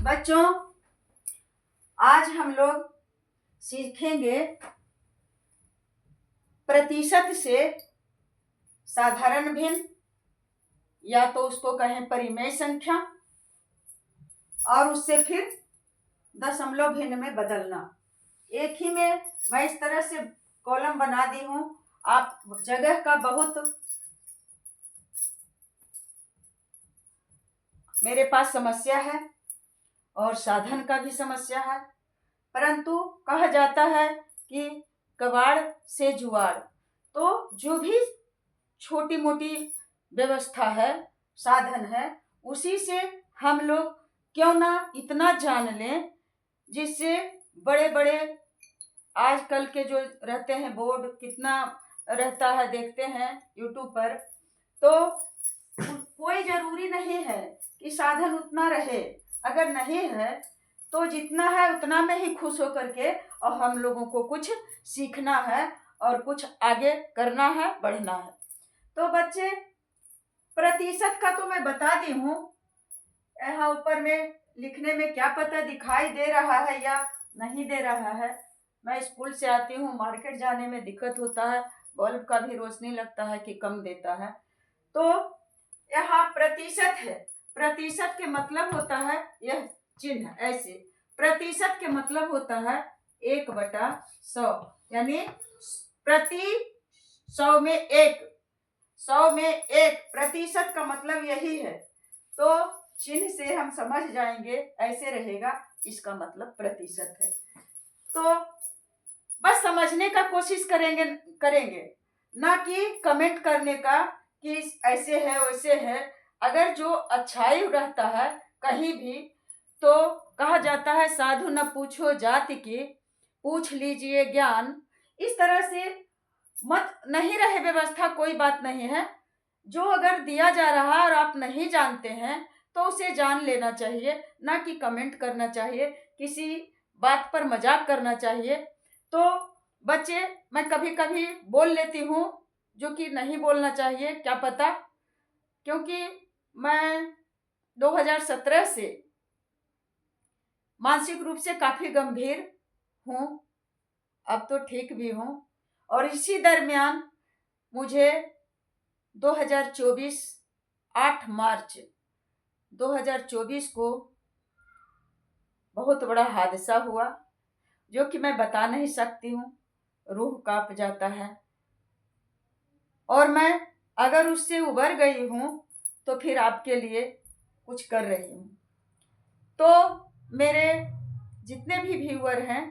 बच्चों, आज हम लोग सीखेंगे प्रतिशत से साधारण भिन्न, या तो उसको कहें परिमेय संख्या, और उससे फिर दशमलव भिन्न में बदलना। एक ही में मैं इस तरह से कॉलम बना दी हूँ। आप जगह का बहुत मेरे पास समस्या है और साधन का भी समस्या है, परंतु कहा जाता है कि कबाड़ से जुआड़। तो जो भी छोटी मोटी व्यवस्था है, साधन है, उसी से हम लोग क्यों ना इतना जान लें जिससे बड़े बड़े आजकल के जो रहते हैं बोर्ड कितना रहता है, देखते हैं यूट्यूब पर, तो कोई जरूरी नहीं है कि साधन उतना रहे। अगर नहीं है तो जितना है उतना में ही खुश होकर के और हम लोगों को कुछ सीखना है और कुछ आगे करना है, बढ़ना है। तो बच्चे, प्रतिशत का तो मैं बता दी हूँ। यहाँ ऊपर में लिखने में क्या पता दिखाई दे रहा है या नहीं दे रहा है। मैं स्कूल से आती हूँ, मार्केट जाने में दिक्कत होता है, बल्ब का भी रोशनी लगता है कि कम देता है। तो यहाँ प्रतिशत है। प्रतिशत के मतलब होता है यह चिन्ह ऐसे। प्रतिशत के मतलब होता है 1/100, यानी प्रति 100 में 1। 100 में 1 प्रतिशत का मतलब यही है। तो चिन्ह से हम समझ जाएंगे, ऐसे रहेगा, इसका मतलब प्रतिशत है। तो बस समझने का कोशिश करेंगे ना कि कमेंट करने का कि ऐसे है वैसे है। अगर जो अच्छाई रहता है कहीं भी, तो कहा जाता है साधु न पूछो जाति की, पूछ लीजिए ज्ञान। इस तरह से मत नहीं रहे व्यवस्था, कोई बात नहीं है। जो अगर दिया जा रहा है और आप नहीं जानते हैं तो उसे जान लेना चाहिए, ना कि कमेंट करना चाहिए, किसी बात पर मजाक करना चाहिए। तो बच्चे, मैं कभी कभी बोल लेती हूँ जो कि नहीं बोलना चाहिए, क्या पता, क्योंकि मैं 2017 से मानसिक रूप से काफी गंभीर हूँ। अब तो ठीक भी हूँ। और इसी दरमियान मुझे 2024 8 मार्च 2024 को बहुत बड़ा हादसा हुआ, जो कि मैं बता नहीं सकती हूँ। रूह कांप जाता है। और मैं अगर उससे उबर गई हूँ तो फिर आपके लिए कुछ कर रही हूँ। तो मेरे जितने भी व्यूअर हैं,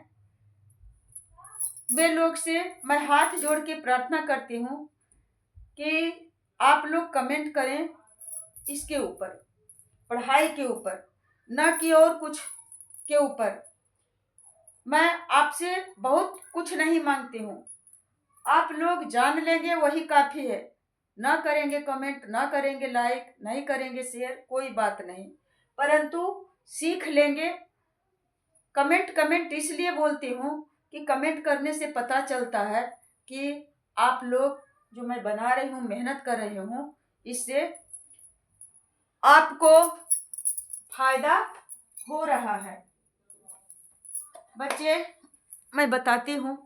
वे लोग से मैं हाथ जोड़ के प्रार्थना करती हूँ कि आप लोग कमेंट करें इसके ऊपर, पढ़ाई के ऊपर, न कि और कुछ के ऊपर। मैं आपसे बहुत कुछ नहीं मांगती हूँ। आप लोग जान लेंगे वही काफी है। ना करेंगे कमेंट, ना करेंगे लाइक, नहीं करेंगे शेयर, कोई बात नहीं, परंतु सीख लेंगे। कमेंट इसलिए बोलती हूँ कि कमेंट करने से पता चलता है कि आप लोग जो मैं बना रही हूँ, मेहनत कर रही हूँ, इससे आपको फायदा हो रहा है। बच्चे, मैं बताती हूँ,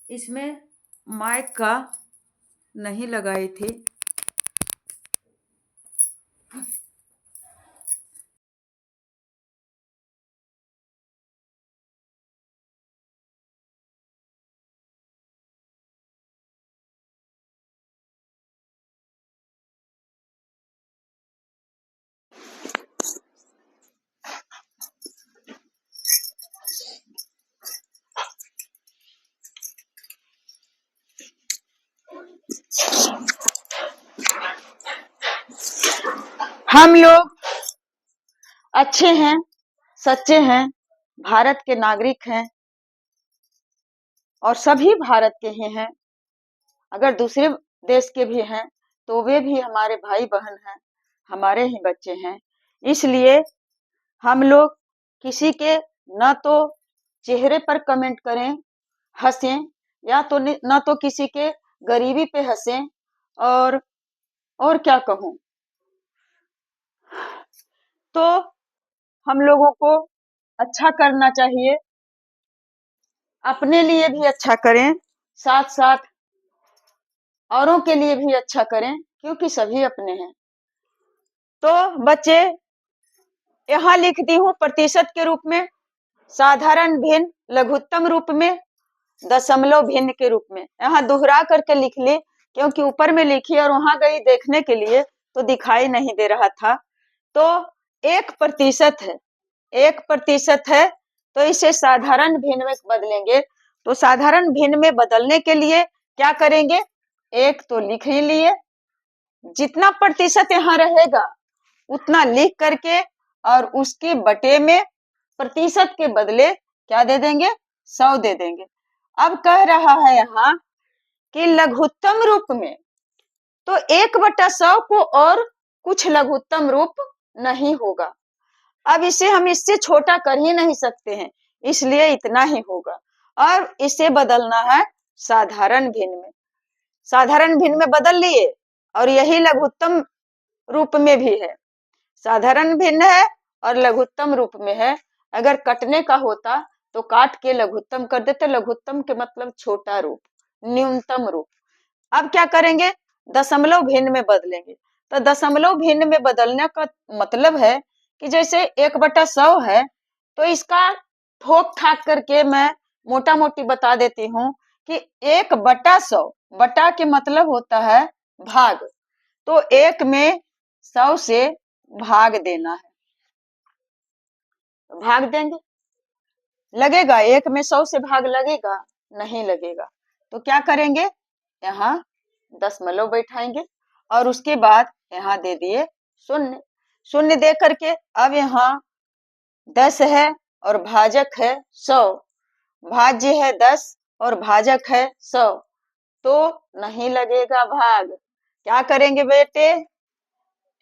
इसमें माइक का नहीं लगाई थी। हम लोग अच्छे हैं, सच्चे हैं, भारत के नागरिक हैं और सभी भारत के ही हैं। अगर दूसरे देश के भी हैं तो वे भी हमारे भाई बहन हैं, हमारे ही बच्चे हैं। इसलिए हम लोग किसी के न तो चेहरे पर कमेंट करें, हंसें, या तो न तो किसी के गरीबी पे हंसें। और क्या कहूँ, तो हम लोगों को अच्छा करना चाहिए, अपने लिए भी अच्छा करें, साथ साथ औरों के लिए भी अच्छा करें, क्योंकि सभी अपने हैं। तो बच्चे, यहाँ लिख दी हूँ प्रतिशत के रूप में, साधारण भिन्न, लघुत्तम रूप में, दशमलव भिन्न के रूप में। यहाँ दोहरा करके लिख ली, क्योंकि ऊपर में लिखी और वहां गई देखने के लिए तो दिखाई नहीं दे रहा था। तो 1% है, 1% है, तो इसे साधारण भिन्न में बदलेंगे। तो साधारण भिन्न में बदलने के लिए क्या करेंगे, एक तो लिख ही लिए, जितना प्रतिशत यहाँ रहेगा उतना लिख करके और उसके बटे में प्रतिशत के बदले क्या दे देंगे, 100 दे देंगे। अब कह रहा है यहाँ कि लघुत्तम रूप में, तो 1/100 को और कुछ लघुत्तम रूप नहीं होगा। अब इसे हम इससे छोटा कर ही नहीं सकते हैं, इसलिए इतना ही होगा और इसे बदलना है साधारण भिन्न में। साधारण भिन्न में बदल लिए और यही लघुत्तम रूप में भी है, साधारण भिन्न है और लघुत्तम रूप में है। अगर कटने का होता तो काट के लघुत्तम कर देते, लघुत्तम के मतलब छोटा रूप, न्यूनतम रूप। अब क्या करेंगे, दशमलव भिन्न में बदलेंगे। तो दशमलव भिन्न में बदलने का मतलब है कि जैसे 1/100 है, तो इसका ठोक ठाक करके मैं मोटा मोटी बता देती हूँ कि 1/100, बटा के मतलब होता है भाग, तो 1 में 100 से भाग देना है, भाग देंगे। लगेगा 1 में 100 से भाग लगेगा, नहीं लगेगा। तो क्या करेंगे, यहाँ दशमलव बैठाएंगे और उसके बाद यहाँ दे दिए शून्य, शून्य दे करके अब यहाँ 10 है और भाजक है 100, भाज्य है 10 और भाजक है 100, तो नहीं लगेगा भाग। क्या करेंगे बेटे,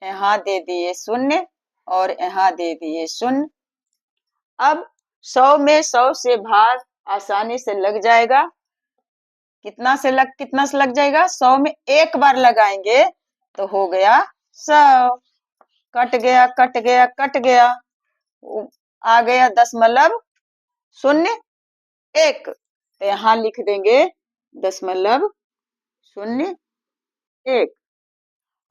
यहाँ दे दिए शून्य और यहाँ दे दिए शून्य। अब 100 में 100 से भाग आसानी से लग जाएगा। कितना से लग जाएगा, 100 में एक बार लगाएंगे तो हो गया 100, कट गया कट गया कट गया, आ गया दशमलव 01, तो यहाँ लिख देंगे 0.01।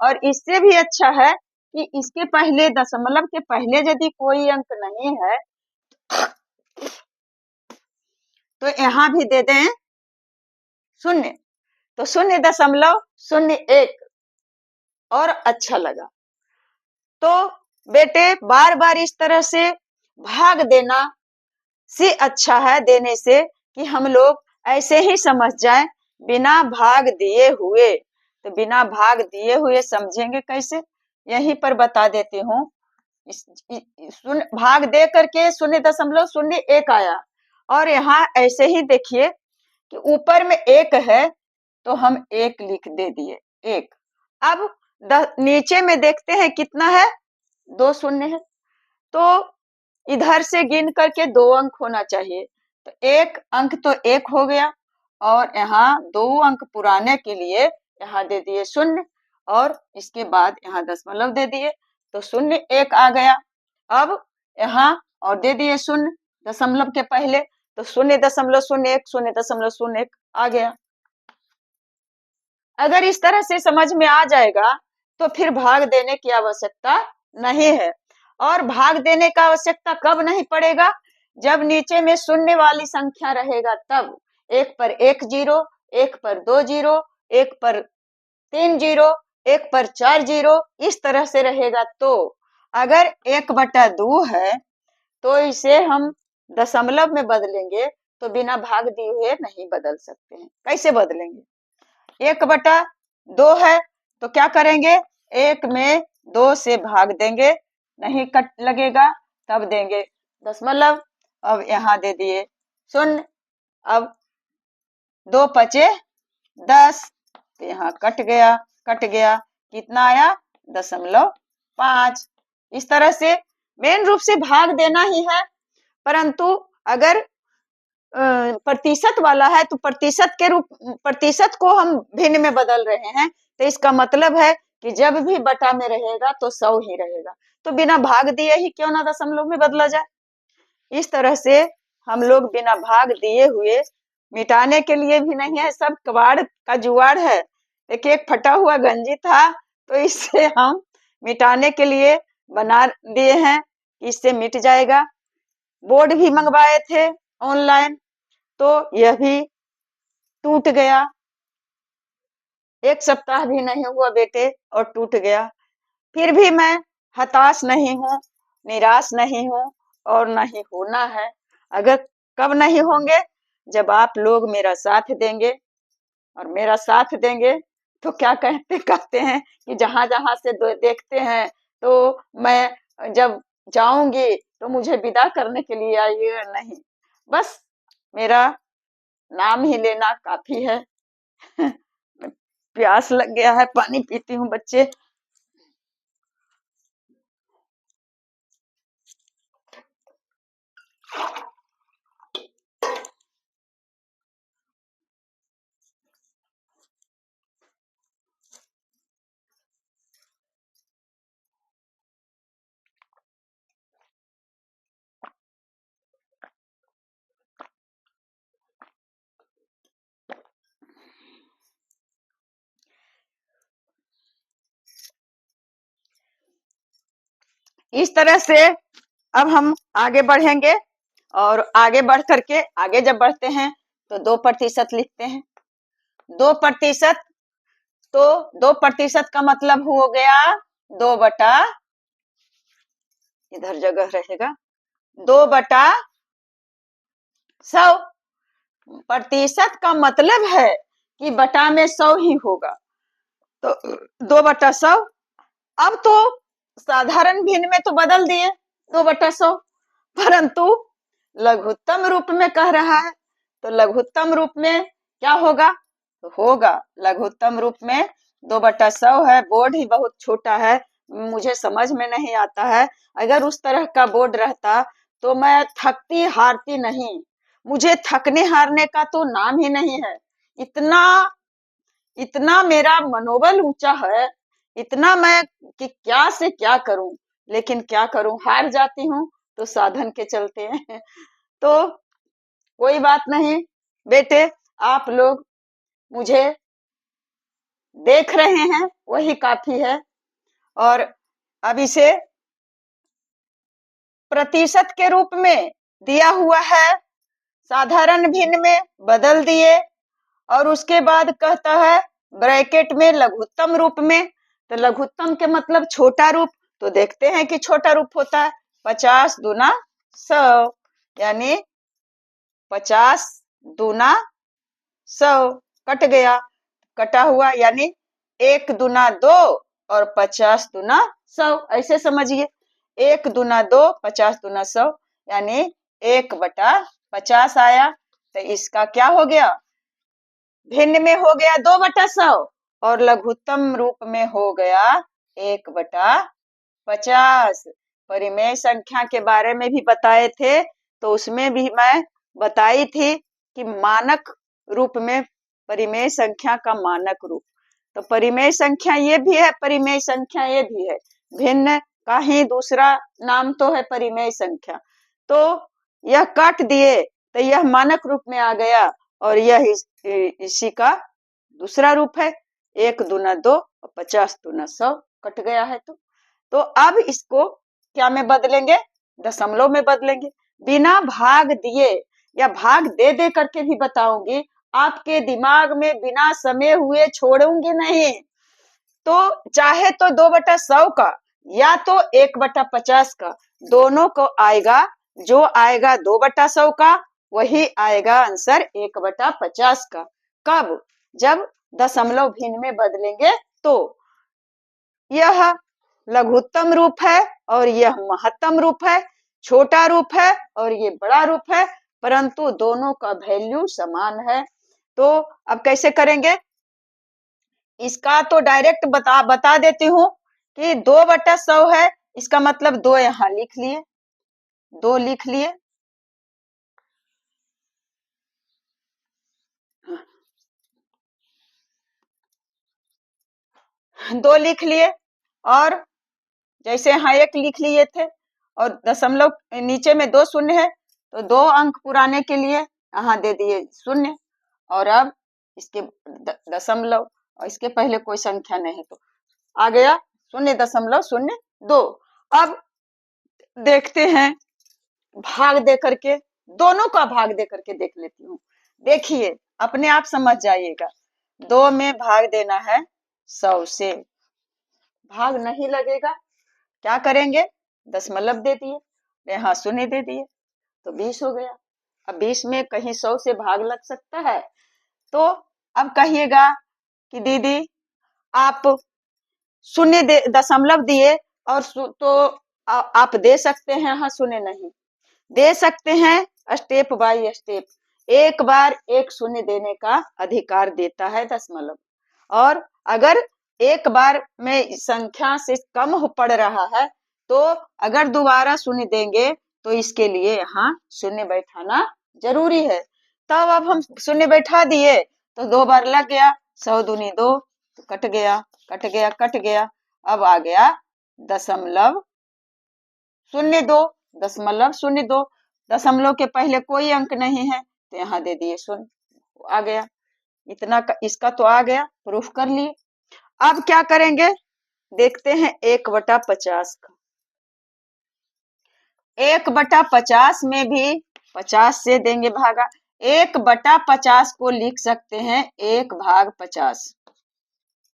और इससे भी अच्छा है कि इसके पहले, दशमलव के पहले यदि कोई अंक नहीं है तो यहाँ भी दे दें 0, तो 0.01 और अच्छा लगा। तो बेटे बार बार इस तरह से भाग देना से अच्छा है देने से कि हम लोग ऐसे ही समझ जाएं बिना भाग दिए हुए। तो बिना भाग दिए हुए समझेंगे कैसे, यहीं पर बता देती हूँ। भाग दे करके 0.01 आया और यहाँ ऐसे ही देखिए कि ऊपर में 1 है तो हम 1 लिख दे दिए 1। अब नीचे में देखते हैं कितना है, 2 शून्य है, तो इधर से गिन करके 2 अंक होना चाहिए, तो 1 अंक तो 1 हो गया और यहाँ 2 अंक पुराने के लिए यहाँ दे दिए 0 और इसके बाद यहाँ दशमलव दे दिए, तो 0.1 आ गया। अब यहाँ और दे दिए 0 दशमलव के पहले, तो 0.01 0.01 आ गया। अगर इस तरह से समझ में आ जाएगा तो फिर भाग देने की आवश्यकता नहीं है। और भाग देने का आवश्यकता कब नहीं पड़ेगा, जब नीचे में शून्य वाली संख्या रहेगा तब। 1 पर 1 0, 1 पर 2 0, 1 पर 3 0, 1 पर 4 0, इस तरह से रहेगा। तो अगर 1/2 है तो इसे हम दशमलव में बदलेंगे, तो बिना भाग दिए हुए नहीं बदल सकते हैं। कैसे बदलेंगे, 1/2 है तो क्या करेंगे, 1 में 2 से भाग देंगे, नहीं कट लगेगा तब देंगे दशमलव। अब यहाँ दे दिए 0, अब 2 पचे 10, तो यहाँ कट गया कितना आया 0.5। इस तरह से मेन रूप से भाग देना ही है, परंतु अगर प्रतिशत वाला है तो प्रतिशत को हम भिन्न में बदल रहे हैं, तो इसका मतलब है कि जब भी बटा में रहेगा तो 100 ही रहेगा, तो बिना भाग दिए ही क्यों ना दशमलव में बदला जाए। इस तरह से हम लोग बिना भाग दिए हुए मिटाने के लिए भी नहीं है, सब कबाड़ का जुगाड़ है। एक एक फटा हुआ गंजी था, तो इससे हम मिटाने के लिए बना दिए हैं, इससे मिट जाएगा। बोर्ड भी मंगवाए थे ऑनलाइन, तो यह भी टूट गया। 1 सप्ताह भी नहीं हुआ बेटे और टूट गया। फिर भी मैं हताश नहीं हूँ, निराश नहीं हूँ और नहीं होना है। अगर कब नहीं होंगे, जब आप लोग मेरा साथ देंगे, और मेरा साथ देंगे तो क्या कहते हैं कि जहाँ-जहाँ से देखते हैं, तो मैं जब जाऊँगी तो मुझे विदा करने के लिए आइएगा नहीं, बस मेरा नाम ही लेना काफ़ी है। प्यास लग गया है, पानी पीती हूँ बच्चे। इस तरह से अब हम आगे बढ़ेंगे, और आगे बढ़ करके आगे जब बढ़ते हैं तो 2% लिखते हैं। 2%, तो 2% का मतलब हो गया 2 बटा, इधर जगह रहेगा, 2/100। प्रतिशत का मतलब है कि बटा में 100 ही होगा, तो 2/100। अब तो साधारण भिन्न में तो बदल दिए 2/100, परंतु लघुत्तम रूप में कह रहा है, तो लघुत्तम रूप में क्या होगा, तो होगा लघुत्तम रूप में 2/100 है। बोर्ड ही बहुत छोटा है, मुझे समझ में नहीं आता है। अगर उस तरह का बोर्ड रहता तो मैं थकती हारती नहीं, मुझे थकने हारने का तो नाम ही नहीं है। इतना इतना मेरा मनोबल ऊंचा है, इतना मैं कि क्या से क्या करूं, लेकिन क्या करूं, हार जाती हूँ तो साधन के चलते हैं। तो कोई बात नहीं बेटे, आप लोग मुझे देख रहे हैं वही काफी है। और अब इसे प्रतिशत के रूप में दिया हुआ है, साधारण भिन्न में बदल दिए, और उसके बाद कहता है ब्रैकेट में लघुत्तम रूप में, तो लघुत्तम के मतलब छोटा रूप, तो देखते हैं कि छोटा रूप होता है 50 दूना 100, यानी 50 दूना 100 कट गया, कटा हुआ यानी 1 दूना 2 और 50 दूना 100, ऐसे समझिए। 1 दूना 2, 50 दूना 100, यानी 1/50 आया। तो इसका क्या हो गया, भिन्न में हो गया 2/100 और लघुत्तम रूप में हो गया 1/50। परिमेय संख्या के बारे में भी बताए थे, तो उसमें भी मैं बताई थी कि मानक रूप में परिमेय संख्या का मानक रूप, तो परिमेय संख्या ये भी है, परिमेय संख्या ये भी है, भिन्न का ही दूसरा नाम तो है परिमेय संख्या। तो यह काट दिए तो यह मानक रूप में आ गया, और यह इसी का दूसरा रूप है। 1 दूना 2 और 50 दूना 100 कट गया है। तो अब इसको क्या में बदलेंगे, दशमलव में बदलेंगे, बिना भाग दिए या भाग दे दे करके भी बताऊंगी, आपके दिमाग में बिना समय हुए छोड़ूंगी नहीं। तो चाहे तो 2/100 का या तो 1/50 का, दोनों को आएगा, जो आएगा 2/100 का वही आएगा आंसर 1/50 का। कब, जब दशमलव भिन्न में बदलेंगे तो। यह लघुत्तम रूप है और यह महत्तम रूप है, छोटा रूप है और ये बड़ा रूप है, परंतु दोनों का वैल्यू समान है। तो अब कैसे करेंगे, इसका तो डायरेक्ट बता देती हूँ कि 2/100 है, इसका मतलब 2 यहाँ लिख लिए, 2 लिख लिए। 2 लिख लिए, और जैसे यहाँ 1 लिख लिए थे और दशमलव नीचे में 2 शून्य है, तो 2 अंक पुराने के लिए यहाँ दे दिए 0, और अब इसके दशमलव और इसके पहले कोई संख्या नहीं, तो आ गया 0.02। अब देखते हैं भाग दे करके, दोनों का भाग दे करके देख लेती हूँ। देखिए अपने आप समझ जाइएगा, 2 में भाग देना है 100 से, भाग नहीं लगेगा, क्या करेंगे, दशमलव दे दिए, यहाँ 0 दे दिए, तो 20 हो गया। अब 20 में कहीं 100 से भाग लग सकता है? तो अब कहिएगा कि दीदी आप 0 दशमलव दिए और तो आप दे सकते हैं, हाँ 0 नहीं दे सकते हैं, स्टेप बाय स्टेप, एक बार 1 0 देने का अधिकार देता है दशमलव, और अगर एक बार में संख्या से कम पड़ रहा है तो अगर दोबारा 0 देंगे तो इसके लिए यहाँ 0 बैठाना जरूरी है। तब अब हम 0 बैठा दिए तो 2 बार लग गया, 100 दूनी 2, तो कट गया कट गया कट गया, अब आ गया दशमलव 02, दशमलव 02, दशमलव के पहले कोई अंक नहीं है तो यहाँ दे दिए 0, आ गया इतना इसका तो आ गया, प्रूफ कर लिए। अब क्या करेंगे, देखते हैं 1/50 का। 1/50 में भी 50 से देंगे भागा, 1/50 को लिख सकते हैं 1/50,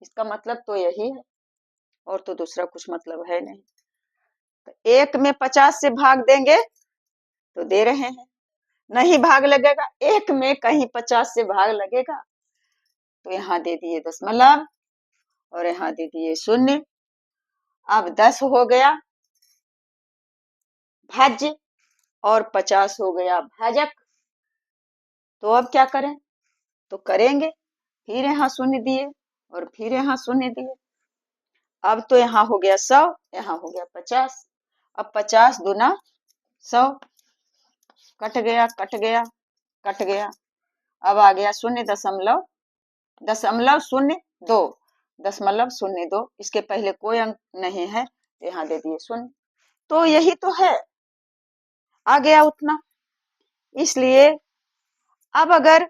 इसका मतलब तो यही है, और तो दूसरा कुछ मतलब है नहीं। तो 1 में 50 से भाग देंगे तो दे रहे हैं, नहीं भाग लगेगा, 1 में कहीं 50 से भाग लगेगा, तो यहाँ दे दिए दशमलव और यहाँ दे दिए 0। अब 10 हो गया भाज्य और 50 हो गया भाजक, तो अब क्या करें, तो करेंगे, फिर यहाँ 0 दिए और फिर यहाँ 0 दिए, अब तो यहाँ हो गया 100, यहाँ हो गया 50, अब 50 दूना 100, कट गया कट गया कट गया, अब आ गया 0.02, दशमलव 02, इसके पहले कोई अंक नहीं है तो यहाँ दे दिए 0, तो यही तो है, आ गया उतना। इसलिए अब अगर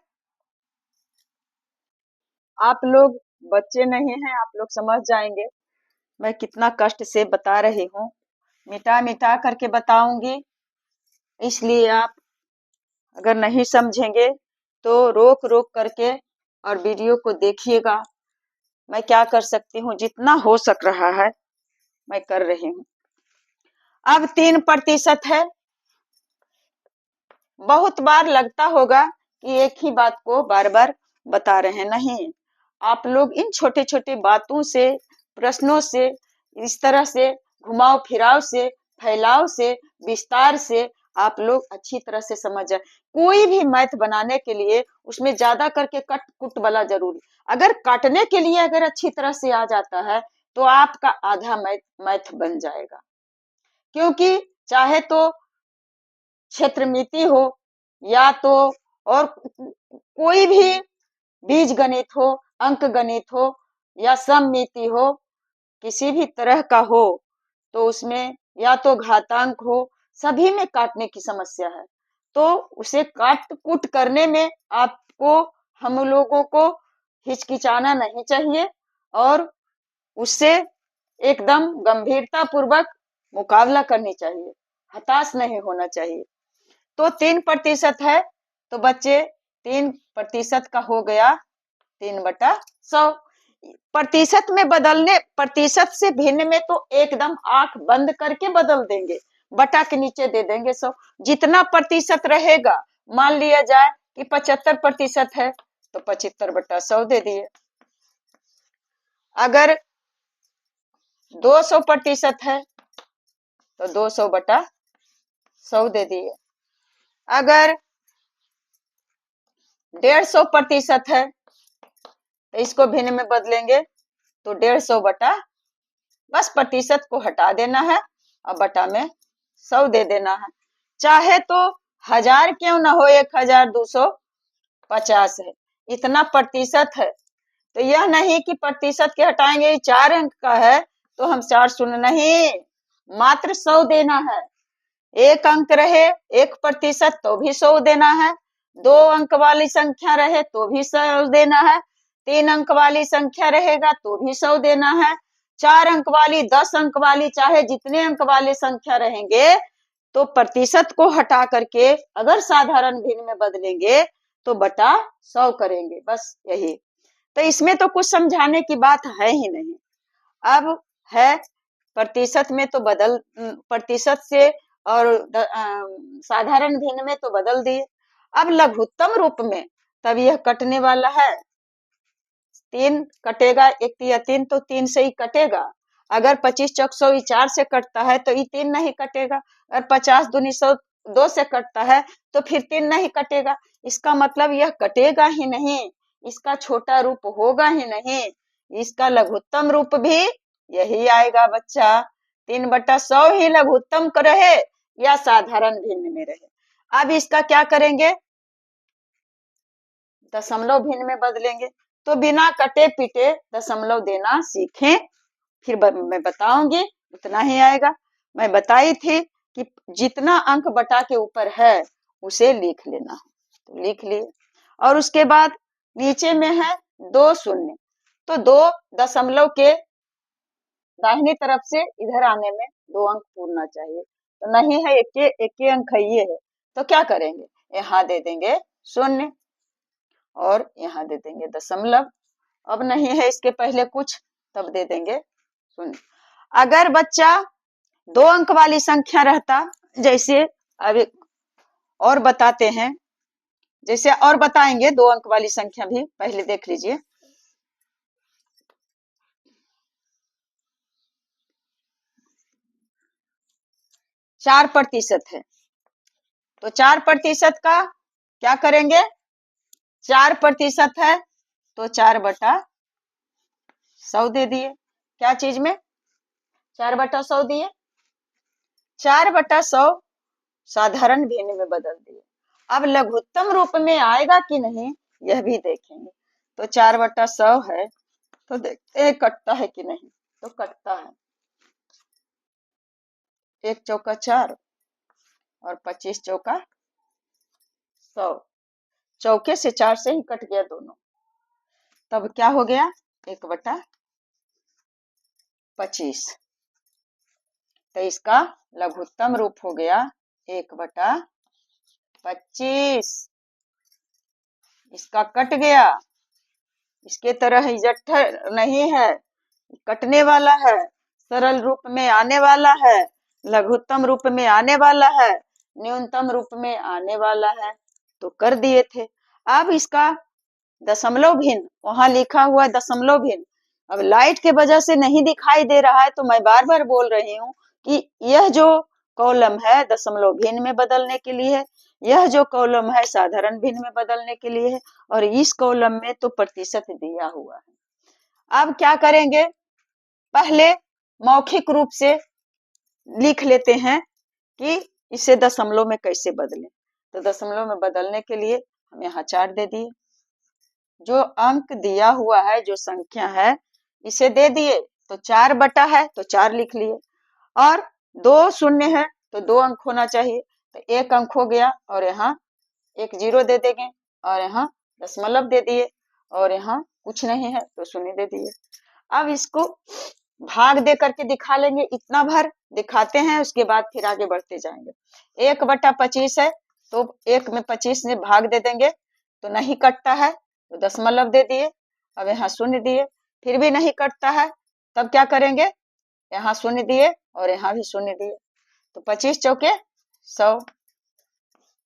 आप लोग बच्चे नहीं हैं, आप लोग समझ जाएंगे मैं कितना कष्ट से बता रही हूँ, मिटा मिटा करके बताऊंगी, इसलिए आप अगर नहीं समझेंगे तो रोक रोक करके और वीडियो को देखिएगा। मैं क्या कर सकती हूँ, जितना हो सक रहा है मैं कर रही हूँ। अब 3% है, बहुत बार लगता होगा कि एक ही बात को बार बार बता रहे हैं, नहीं, आप लोग इन छोटे छोटे बातों से, प्रश्नों से, इस तरह से घुमाव फिराव से, फैलाव से, विस्तार से आप लोग अच्छी तरह से समझ जाए। कोई भी मैथ बनाने के लिए उसमें ज्यादा करके कट कुट वाला जरूरी, अगर काटने के लिए अगर अच्छी तरह से आ जाता है तो आपका आधा मैथ बन जाएगा, क्योंकि चाहे तो क्षेत्रमिति हो या तो और कोई भी बीज गणित हो, अंक गणित हो या सममिति हो, किसी भी तरह का हो, तो उसमें या तो घातांक हो, सभी में काटने की समस्या है, तो उसे काट कूट करने में आपको, हम लोगों को हिचकिचाना नहीं चाहिए और उससे एकदम गंभीरता पूर्वक मुकाबला करनी चाहिए, हताश नहीं होना चाहिए। तो 3% है, तो बच्चे 3% का हो गया 3/100। प्रतिशत में बदलने, प्रतिशत से भिन्न में तो एकदम आंख बंद करके बदल देंगे, बटा के नीचे दे देंगे 100, जितना प्रतिशत रहेगा, मान लिया जाए कि 75% है तो 75/100 दे दिए, अगर 200% है तो 200/100 दे दिए, अगर 150% है तो इसको भिन्न में बदलेंगे तो 150 बस प्रतिशत को हटा देना है और बटा में 100 दे देना है, चाहे तो 1000 क्यों ना हो, 1250 है, इतना प्रतिशत है तो यह नहीं कि प्रतिशत के हटाएंगे, ये 4 अंक का है तो हम 4 शून्य नहीं, मात्र 100 देना है। 1 अंक रहे 1% तो भी 100 देना है, 2 अंक वाली संख्या रहे तो भी 100 देना है, 3 अंक वाली संख्या रहेगा तो भी 100 देना है, 4 अंक वाली, 10 अंक वाली, चाहे जितने अंक वाले संख्या रहेंगे तो प्रतिशत को हटा करके अगर साधारण भिन्न में बदलेंगे तो बटा 100 करेंगे, बस यही। तो इसमें तो कुछ समझाने की बात है ही नहीं। अब है प्रतिशत में तो प्रतिशत से और साधारण भिन्न में तो बदल दिए। अब लघुत्तम रूप में तब यह कटने वाला है, 3 कटेगा, 1 तिया 3 तो 3 से ही कटेगा। अगर 25 चौक 100 4 से कटता है तो ये 3 नहीं कटेगा। अगर 50 दूनी 100 2 से कटता है तो फिर 3 नहीं कटेगा। इसका मतलब यह कटेगा ही नहीं, इसका छोटा रूप होगा ही नहीं, इसका लघुत्तम रूप भी यही आएगा बच्चा। 3/100 ही लघुत्तम रहे या साधारण भिन्न में रहे। अब इसका क्या करेंगे, दशमलव भिन्न में बदलेंगे। तो बिना कटे पिटे दशमलव देना सीखें, फिर मैं बताऊंगी, उतना ही आएगा। मैं बताई थी कि जितना अंक बटा के ऊपर है उसे लिख लेना, तो लिख लिए। और उसके बाद नीचे में है 2 शून्य, तो 2 दशमलव के दाहिनी तरफ से इधर आने में 2 अंक पूरना चाहिए, तो नहीं है, एक अंक है, ये है। तो क्या करेंगे, यहाँ दे देंगे 0 और यहाँ दे देंगे दशमलव। अब नहीं है इसके पहले कुछ, तब दे देंगे 0। अगर बच्चा 2 अंक वाली संख्या रहता, जैसे अब और बताते हैं, जैसे और बताएंगे 2 अंक वाली संख्या भी, पहले देख लीजिए। 4% है, तो 4% का क्या करेंगे, 4% है तो 4/100 दे दिए। क्या चीज में 4/100 दिए, 4/100 साधारण भिन्न में बदल दिए। अब लघुत्तम रूप में आएगा कि नहीं यह भी देखेंगे। तो 4/100 है, तो देखते हैं कटता है कि नहीं, तो कटता है। 1 चौका 4 और 25 चौका 100, चौके से 4 से ही कट गया दोनों। तब क्या हो गया, 1/25। तो इसका लघुत्तम रूप हो गया 1/25। इसका कट गया, इसके तरह इजट नहीं है, कटने वाला है, सरल रूप में आने वाला है, लघुत्तम रूप में आने वाला है, न्यूनतम रूप में आने वाला है, तो कर दिए थे। अब इसका दशमलव भिन्न, वहां लिखा हुआ है दशमलव भिन्न, अब लाइट के वजह से नहीं दिखाई दे रहा है, तो मैं बार बार बोल रही हूँ कि यह जो कॉलम है दशमलव भिन्न में बदलने के लिए है, यह जो कॉलम है साधारण भिन्न में बदलने के लिए है, और इस कॉलम में तो प्रतिशत दिया हुआ है। अब क्या करेंगे, पहले मौखिक रूप से लिख लेते हैं कि इसे दशमलव में कैसे बदलें। तो दशमलव में बदलने के लिए हम यहाँ 4 दे दिए, जो अंक दिया हुआ है, जो संख्या है इसे दे दिए, तो 4 है तो 4 लिख लिए। और 2 शून्य है तो 2 अंक होना चाहिए, तो 1 अंक हो गया, और यहाँ 1 0 दे देंगे, और यहाँ दशमलव दे दिए, और यहाँ कुछ नहीं है तो 0 दे दिए। अब इसको भाग दे करके दिखा लेंगे, इतना भर दिखाते हैं, उसके बाद फिर आगे बढ़ते जाएंगे। 1/25 है तो 1 में 25 में भाग दे देंगे, तो नहीं कटता है, तो दशमलव दे दिए। अब यहाँ 0 दिए, फिर भी नहीं कटता है, तब क्या करेंगे, यहाँ 0 दिए और यहाँ भी 0 दिए, तो 25 चौके 100,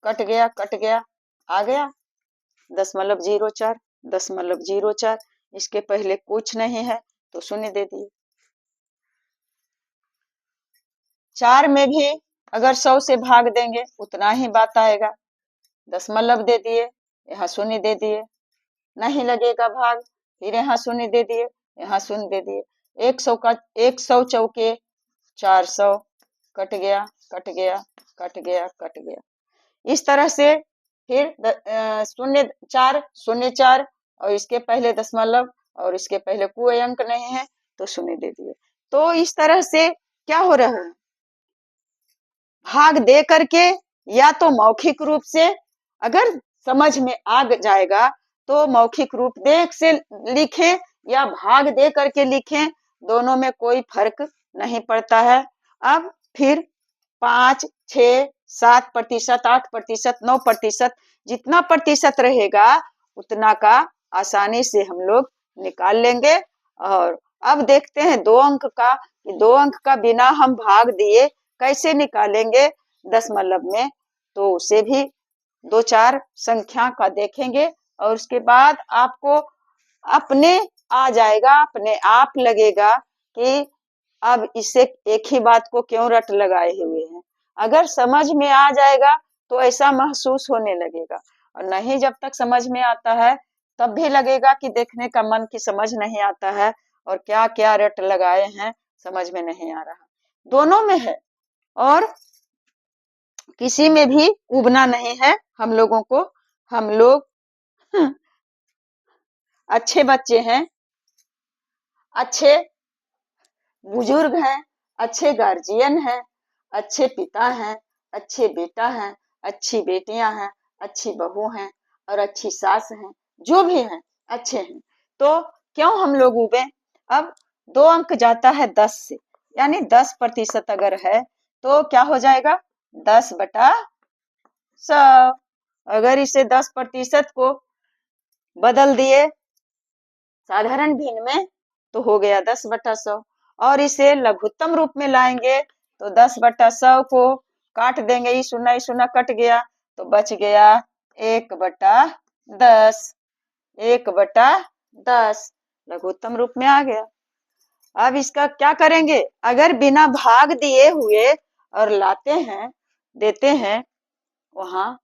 कट गया कट गया, आ गया 0.04, 0.04। इसके पहले कुछ नहीं है तो 0 दे दिए। 4 में भी अगर 100 से भाग देंगे उतना ही बात आएगा, दशमलव दे दिए, यहाँ 0 दे दिए, नहीं लगेगा भाग, फिर यहाँ 0 दे दिए, यहाँ 0 दे दिए। 100 चौके 400, कट गया कट गया कट गया कट गया। इस तरह से फिर 0 4 0 4 और इसके पहले दशमलव और इसके पहले कोई अंक नहीं है तो शून्य दे दिए। तो इस तरह से क्या हो रहा है, भाग दे करके या तो मौखिक रूप से अगर समझ में आ जाएगा तो मौखिक रूप देख से लिखें या भाग दे करके लिखें, दोनों में कोई फर्क नहीं पड़ता है। अब फिर 5, 6, 7%, 8%, 9%, जितना प्रतिशत रहेगा उतना का आसानी से हम लोग निकाल लेंगे। और अब देखते हैं 2 अंक का, कि 2 अंक का बिना हम भाग दिए कैसे निकालेंगे दशमलव में। तो उसे भी 2-4 संख्या का देखेंगे और उसके बाद आपको अपने आ जाएगा, अपने आप लगेगा कि अब इसे एक ही बात को क्यों रट लगाए हुए हैं। अगर समझ में आ जाएगा तो ऐसा महसूस होने लगेगा, और नहीं जब तक समझ में आता है तब भी लगेगा कि देखने का मन की समझ नहीं आता है और क्या क्या रट लगाए हैं समझ में नहीं आ रहा। दोनों में है और किसी में भी उबना नहीं है हम लोगों को। हम लोग अच्छे बच्चे हैं, अच्छे बुजुर्ग हैं, अच्छे गार्जियन हैं, अच्छे पिता हैं, अच्छे बेटा हैं, अच्छी बेटियां हैं, अच्छी बहू हैं और अच्छी सास हैं, जो भी हैं अच्छे हैं। तो क्यों हम लोग उबे। अब 2 अंक जाता है 10 से, यानी 10% अगर है तो क्या हो जाएगा 10/100। अगर इसे 10% को बदल दिए साधारण भिन्न में तो हो गया 10/100, और इसे लघुत्तम रूप में लाएंगे तो 10/100 को काट देंगे, ये शून्य कट गया तो बच गया 1/10। 1/10 लघुत्तम रूप में आ गया। अब इसका क्या करेंगे, अगर बिना भाग दिए हुए और लाते हैं देते हैं वहां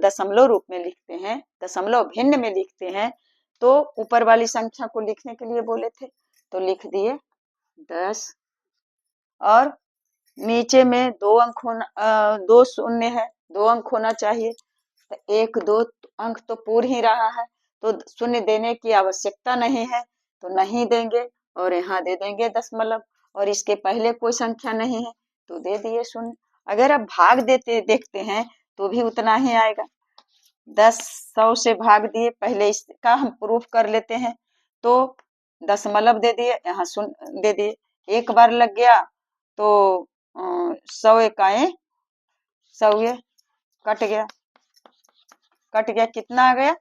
दशमलव रूप में लिखते हैं, दशमलव भिन्न में लिखते हैं, तो ऊपर वाली संख्या को लिखने के लिए बोले थे तो लिख दिए 10, और नीचे में 2 अंक होना 2 शून्य है, 2 अंक होना चाहिए, तो 1-2 अंक तो पूर ही रहा है तो शून्य देने की आवश्यकता नहीं है तो नहीं देंगे, और यहाँ दे देंगे दशमलव, और इसके पहले कोई संख्या नहीं है तो दे दिए शून्य। अगर अब भाग देते देखते हैं तो भी उतना ही आएगा। 10 100 से भाग दिए, पहले इसका हम प्रूफ कर लेते हैं तो दशमलव दे दिए, यहाँ शून्य दे दिए, एक बार लग गया तो 100 इकाई 100 कट गया, कितना आ गया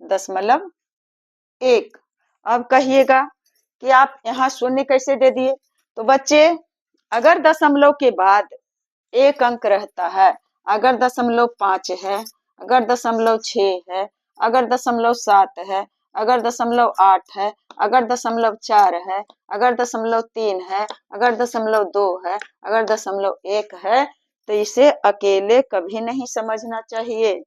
0.1। अब कहिएगा कि आप यहाँ शून्य कैसे दे दिए। तो बच्चे अगर दशमलव के बाद 1 अंक रहता है, अगर 0.5 है, अगर 0.6 है, अगर 0.7 है, अगर 0.8 है, अगर 0.4 है, अगर 0.3 है, अगर 0.2 है, अगर 0.1 है, तो इसे अकेले कभी नहीं समझना चाहिए।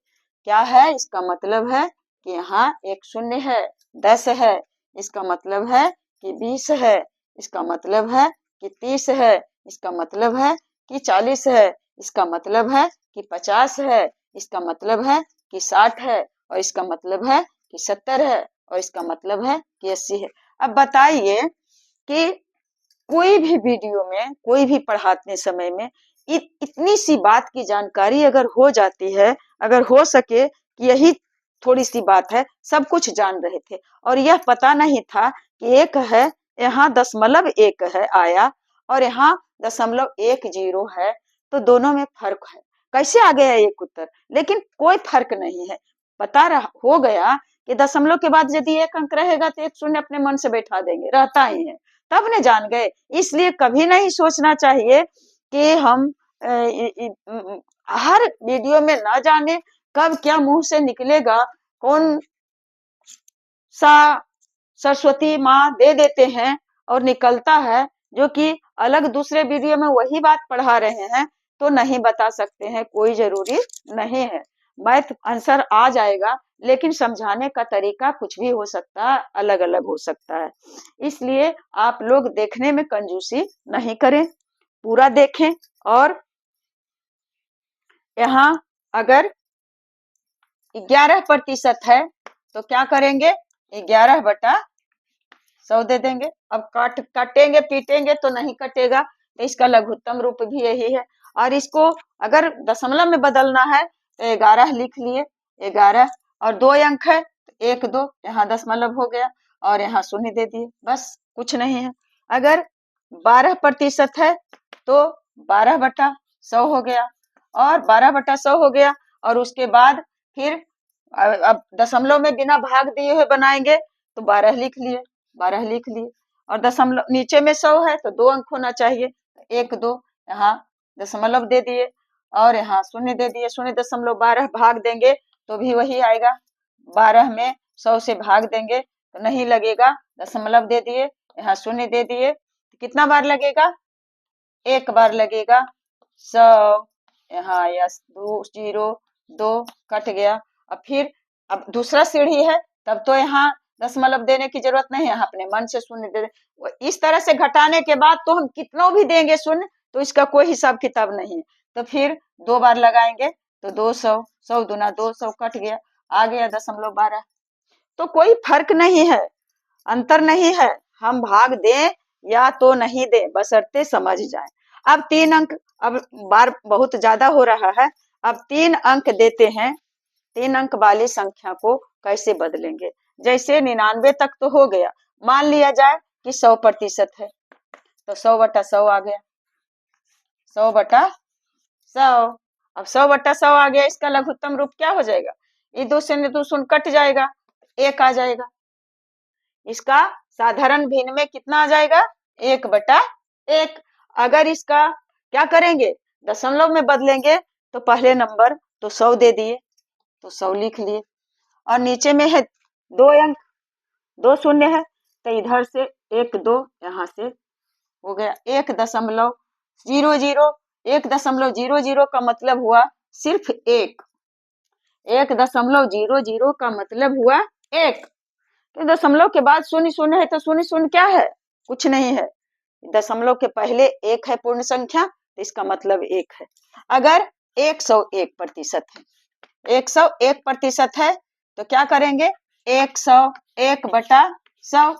क्या है, इसका मतलब है कि यहाँ एक शून्य है, 10 है, इसका मतलब है कि 20 है, इसका मतलब है कि 30 है, इसका मतलब है कि 40 है, इसका मतलब है कि 50 है, इसका मतलब है कि 60 है, और इसका मतलब है कि 70 है, और इसका मतलब है कि 80 है। अब बताइए कि कोई भी वीडियो में, कोई भी पढ़ाते समय में इतनी सी बात की जानकारी अगर हो जाती है, अगर हो सके कि यही थोड़ी सी बात है, सब कुछ जान रहे थे और यह पता नहीं था कि 1 है, यहाँ 0.1 है आया और यहाँ 0.10 है, तो दोनों में फर्क है। कैसे आ गया एक उत्तर, लेकिन कोई फर्क नहीं है, पता हो गया कि दशमलव के बाद यदि 1 अंक रहेगा तो एक शून्य अपने मन से बैठा देंगे, रहता ही है, तब न जान गए। इसलिए कभी नहीं सोचना चाहिए कि हम हर वीडियो में ना जाने कब क्या मुंह से निकलेगा, कौन सा सरस्वती माँ दे देते हैं और निकलता है जो कि अलग दूसरे वीडियो में वही बात पढ़ा रहे हैं, तो नहीं बता सकते हैं, कोई जरूरी नहीं है। मैथ आंसर आ जाएगा, लेकिन समझाने का तरीका कुछ भी हो सकता है, अलग अलग हो सकता है। इसलिए आप लोग देखने में कंजूसी नहीं करें, पूरा देखें। और यहाँ अगर 11% है तो क्या करेंगे, 11/100 दे देंगे। अब काटेंगे पीटेंगे तो नहीं कटेगा, तो इसका लघुत्तम रूप भी यही है। और इसको अगर दशमलव में बदलना है तो 11 लिख लिए, 11 और 2 अंक है, 1 2 यहाँ दशमलव हो गया और यहाँ शून्य दे दिए, बस कुछ नहीं है। अगर 12% है तो 12/100 हो गया, और 12/100 हो गया, और उसके बाद फिर अब दशमलव में बिना भाग दिए हुए बनाएंगे तो 12 लिख लिए, 12 लिख लिए, और दशमलव नीचे में 100 है तो 2 अंक होना चाहिए, 1 2 यहाँ दशमलव दे दिए और यहाँ शून्य दे दिए, 0.12 भाग देंगे तो भी वही आएगा, 12 में 100 से भाग देंगे तो नहीं लगेगा, दशमलव दे दिए, यहाँ शून्य दे दिए, कितना बार लगेगा, 1 बार लगेगा, 100 यहाँ यस 0 2 कट गया। अब फिर अब दूसरा सीढ़ी है, तब तो यहाँ दशमलव देने की जरूरत नहीं है, अपने मन से शून्य दे दे। इस तरह से घटाने के बाद तो हम कितना भी देंगे शून्य तो इसका कोई हिसाब किताब नहीं है, तो फिर 2 बार लगाएंगे तो 200, 100 दूना 200 कट गया, आ गया 0.12। तो कोई फर्क नहीं है, अंतर नहीं है, हम भाग दें या तो नहीं दें, बशर्ते समझ जाएं। अब 3 अंक, अब बार बहुत ज्यादा हो रहा है, अब 3 अंक देते हैं, 3 अंक वाली संख्या को कैसे बदलेंगे, जैसे 99 तक तो हो गया, मान लिया जाए कि 100% है तो 100/100 आ गया, 100/100। अब 100/100 आ गया, इसका लघुत्तम रूप क्या हो जाएगा, ये 2 शून्य 2 शून्य कट जाएगा, 1 आ जाएगा, इसका साधारण भिन्न में कितना आ जाएगा, 1/1। अगर इसका क्या करेंगे, दशमलव में बदलेंगे तो पहले नंबर तो 100 दे दिए तो 100 लिख लिए, और नीचे में है 2 अंक, 2 शून्य है तो इधर से 1 2 यहाँ से हो गया 1.00, 1.00 का मतलब हुआ सिर्फ 1, 1.00 का मतलब हुआ 1, तो दशमलव के बाद शून्य शून्य है तो शून्य शून्य क्या है, कुछ नहीं है, दशमलव के पहले 1 है पूर्ण संख्या तो इसका मतलब 1 है। अगर 101% है, 101% है तो क्या करेंगे, 101/100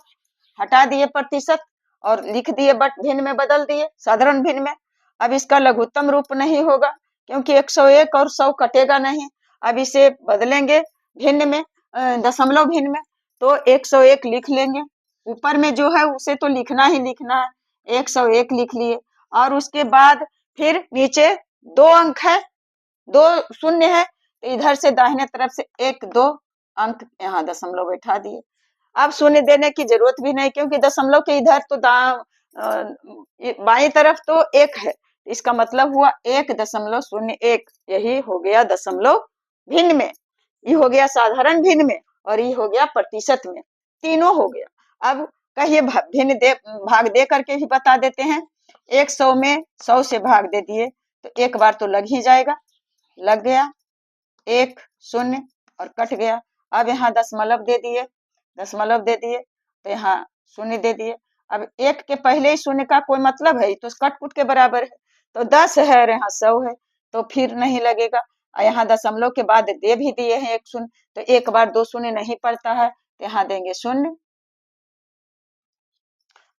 हटा दिए प्रतिशत और लिख दिए भिन्न में बदल दिए, साधारण भिन्न में। अब इसका लघुत्तम रूप नहीं होगा क्योंकि 101 और 100 कटेगा नहीं, अब इसे बदलेंगे भिन्न में, दशमलव भिन्न में, तो 101 लिख लेंगे, ऊपर में जो है उसे तो लिखना ही लिखना है, 101 लिख लिए, और उसके बाद फिर नीचे 2 अंक है, 2 शून्य है तो इधर से दाहिने तरफ से 1 2 अंक यहाँ दशमलव बैठा दिए। अब शून्य देने की जरूरत भी नहीं क्योंकि दशमलव के इधर तो बाई तरफ तो 1 है, इसका मतलब हुआ 1.01, यही हो गया दशमलव भिन्न में, ये हो गया साधारण भिन्न में, और ये हो गया प्रतिशत में, तीनों हो गया। अब कहिए भिन्न दे भाग दे करके भी बता देते हैं, 100 में 100 से भाग दे दिए तो 1 बार तो लग ही जाएगा, लग गया 1 0 और कट गया। अब यहाँ दशमलव दे दिए, दशमलव दे दिए तो यहाँ शून्य दे दिए, अब 1 के पहले ही शून्य का कोई मतलब है तो कट कुट के बराबर है, तो 10 है और यहाँ 100 है तो फिर नहीं लगेगा, यहाँ दशमलव के बाद दे भी दिए हैं 1 शून्य, तो 1 बार 2 शून्य नहीं पड़ता है तो यहाँ देंगे 0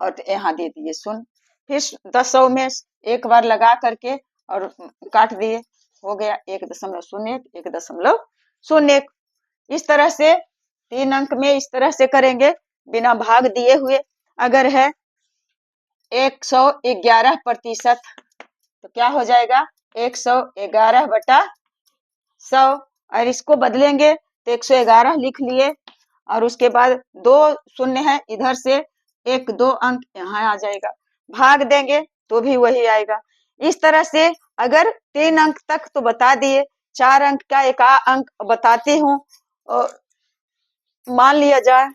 और यहाँ दे दिए 0, फिर 100 में 1 बार लगा करके और काट दिए, हो गया 1.01 1.01। इस तरह से 3 अंक में इस तरह से करेंगे बिना भाग दिए हुए। अगर है 111% तो क्या हो जाएगा, 111/100, और इसको बदलेंगे तो 111 लिख लिए, और उसके बाद 2 शून्य है, इधर से 1 2 अंक यहाँ आ जाएगा, भाग देंगे तो भी वही आएगा। इस तरह से अगर 3 अंक तक तो बता दिए, 4 अंक का एक अंक बताती हूँ, मान लिया जाए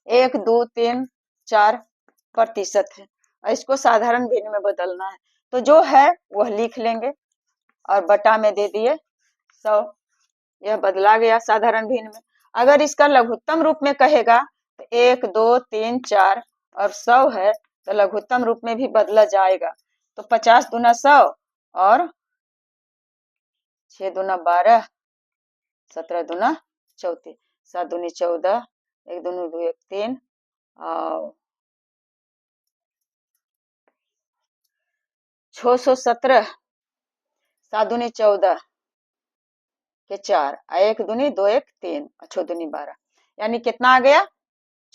1 2 3 4% है, और इसको साधारण भिन्न में बदलना है तो जो है वह लिख लेंगे और बटा में दे दिए 100, यह बदला गया साधारण भिन्न में। अगर इसका लघुत्तम रूप में कहेगा तो 1 2 3 4 और 100 है तो लघुत्तम रूप में भी बदला जाएगा, तो 50 दूना 100 और 6 दूना 12, 17 दूना 34, 7 दूनी 14, 1 दूनी 2 1 3 और 617 7 दूनी 14 के 4 1 दूनी 2 1 3 और 6 दूनी 12 यानी कितना आ गया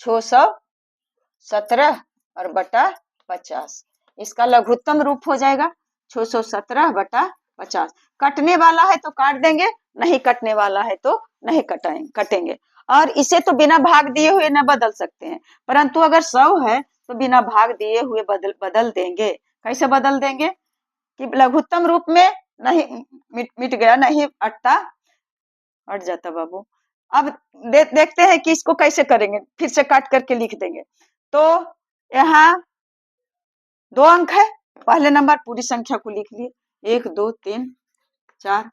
617 और बटा 50। इसका लघुत्तम रूप हो जाएगा 617 बटा 50। कटने वाला है तो काट देंगे, नहीं कटने वाला है तो नहीं कटेंगे। और इसे तो बिना भाग दिए हुए न बदल सकते हैं, परंतु अगर 100 है तो बिना भाग दिए हुए बदल देंगे। कैसे बदल देंगे कि लघुत्तम रूप में नहीं मिट गया, नहीं अट जाता बाबू। अब देखते हैं कि इसको कैसे करेंगे, फिर से काट करके लिख देंगे। तो यहाँ 2 अंक है, पहले नंबर पूरी संख्या को लिख लिए 1 2 3 4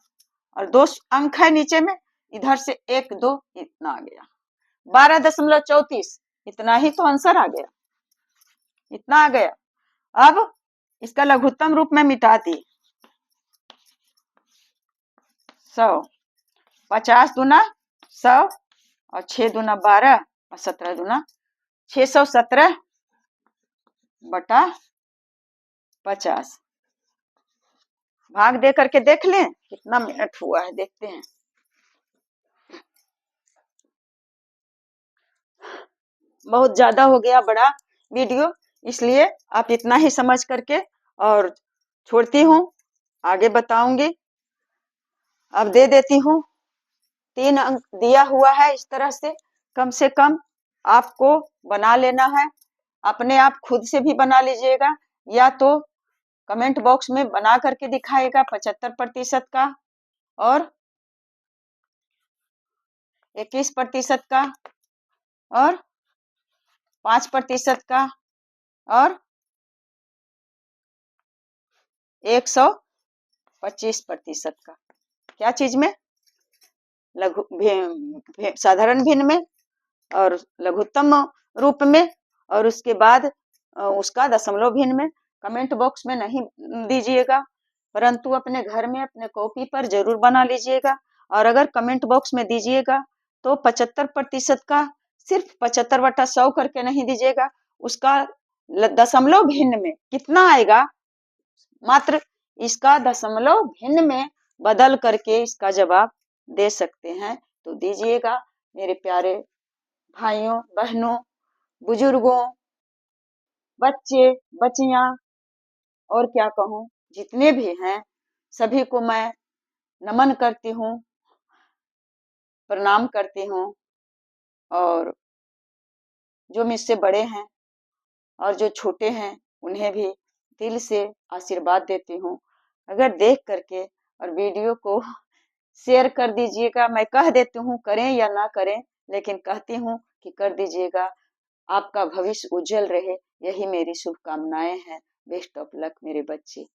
और 2 अंक है नीचे में, इधर से 1 2 इतना आ गया 12.34। इतना ही तो आंसर आ गया, इतना आ गया। अब इसका लघुत्तम रूप में मिटा दी 100, 50 दूना 100 और 6 दूना 12 और 17 दूना 617 बटा 50। भाग दे करके देख लें कितना मिनट हुआ है, देखते हैं। बहुत ज्यादा हो गया बड़ा वीडियो, इसलिए आप इतना ही समझ करके और छोड़ती हूँ, आगे बताऊंगी। अब दे देती हूँ 3 अंक दिया हुआ है, इस तरह से कम आपको बना लेना है। अपने आप खुद से भी बना लीजिएगा, या तो कमेंट बॉक्स में बना करके दिखाएगा 75% का और 21% का और 5% का और 125% का। क्या चीज में? लघु साधारण भिन्न में और लघुत्तम रूप में, और उसके बाद उसका दशमलव भिन्न में। कमेंट बॉक्स में नहीं दीजिएगा, परंतु अपने घर में अपने कॉपी पर जरूर बना लीजिएगा। और अगर कमेंट बॉक्स में दीजिएगा तो 75% का सिर्फ 75/100 करके नहीं दीजिएगा, उसका दशमलव भिन्न में कितना आएगा, मात्र इसका दशमलव भिन्न में बदल करके इसका जवाब दे सकते हैं तो दीजिएगा। मेरे प्यारे भाइयों बहनों बुजुर्गों बच्चे बच्चियां और क्या कहूँ, जितने भी हैं सभी को मैं नमन करती हूँ, प्रणाम करती हूँ। और जो मुझसे बड़े हैं और जो छोटे हैं उन्हें भी दिल से आशीर्वाद देती हूँ। अगर देख करके और वीडियो को शेयर कर दीजिएगा। मैं कह देती हूँ करें या ना करें, लेकिन कहती हूँ कि कर दीजिएगा। आपका भविष्य उज्जवल रहे, यही मेरी शुभकामनाएं हैं। बेस्ट ऑफ लक मेरे बच्चे।